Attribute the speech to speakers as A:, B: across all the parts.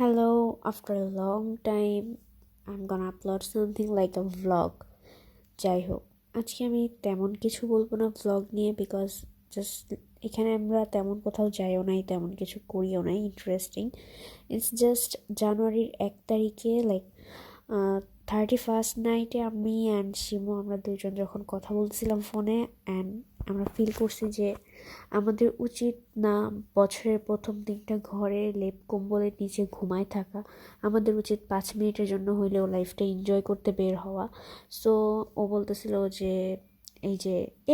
A: Hello, after a long time, I'm gonna upload something like a vlog. যাই হোক, আজকে আমি তেমন কিছু বলবো না vlog নিয়ে বিকজ জাস্ট এখানে আমরা তেমন কোথাও যাইও নাই, তেমন কিছু করিও নাই ইন্টারেস্টিং। ইটস জাস্ট জানুয়ারির 1 তারিখে 31st নাইটে আমি অ্যান্ড শিমু আমরা দুজন যখন কথা বলছিলাম ফোনে, অ্যান্ড আমরা ফিল করছি যে আমাদের উচিত না বছরের প্রথম দিনটা ঘরে লেপ কম্বলের নিচে ঘুমায় থাকা। আমাদের উচিত 5 মিনিটের জন্য হইলেও লাইফটা এনজয় করতে বের হওয়া। সো ও বলতেছিল যে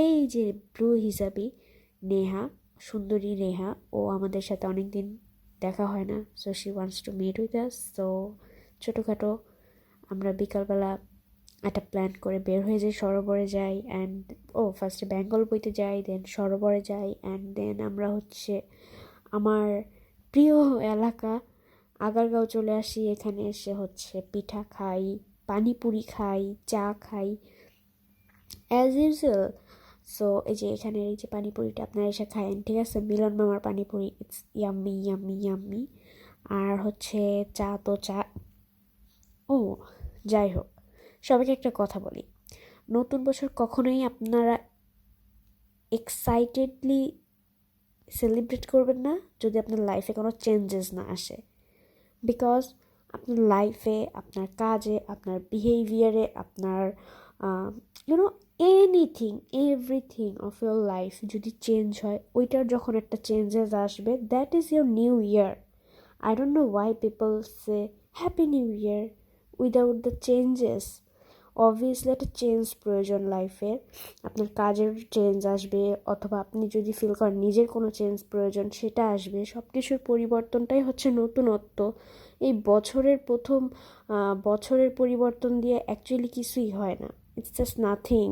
A: এই যে ব্লু হিসাবি নেহা, সুন্দরী নেহা, ও আমাদের সাথে অনেক দিন দেখা হয় না। So she wants to meet with us. So ছোটোখাটো আমরা বিকালবেলা একটা প্ল্যান করে বের হয়ে যাই, সরোবরে যাই অ্যান্ড ফার্স্টে বেঙ্গল বইতে যাই, দেন সরোবরে যাই, অ্যান্ড দেন আমরা আমার প্রিয় এলাকা আগারগাঁও চলে আসি। এখানে এসে পিঠা খাই, পানিপুরি খাই, চা খাই অ্যাজ ইউজুয়াল। সো এখানের এই যে পানিপুরিটা আপনারা এসে খায়েন, ঠিক আছে? মিলন মামার panipuri, it's yummy yummy yummy. আর চা তো চা। ও যাই হোক, সবাইকে একটা কথা বলি, নতুন বছর কখনোই আপনারা এক্সাইটেডলি সেলিব্রেট করবেন না যদি আপনার লাইফে কোনো চেঞ্জেস না আসে। বিকজ আপনার লাইফে, আপনার কাজে, আপনার বিহেভিয়ারে, আপনার you know anything everything of your life যদি চেঞ্জ হয়, ওইটার যখন একটা চেঞ্জেস আসবে, that is your new year. I don't know why people say happy new year without the changes. Obviously একটা চেঞ্জ প্রয়োজন লাইফের। আপনার কাজের চেঞ্জ আসবে, অথবা আপনি যদি ফিল করেন নিজের কোনো চেঞ্জ প্রয়োজন, সেটা আসবে। সব কিছুর পরিবর্তনটাই হচ্ছে নতুনত্ব। এই বছরের পরিবর্তন দিয়ে অ্যাকচুয়ালি কিছুই হয় না। It's just nothing.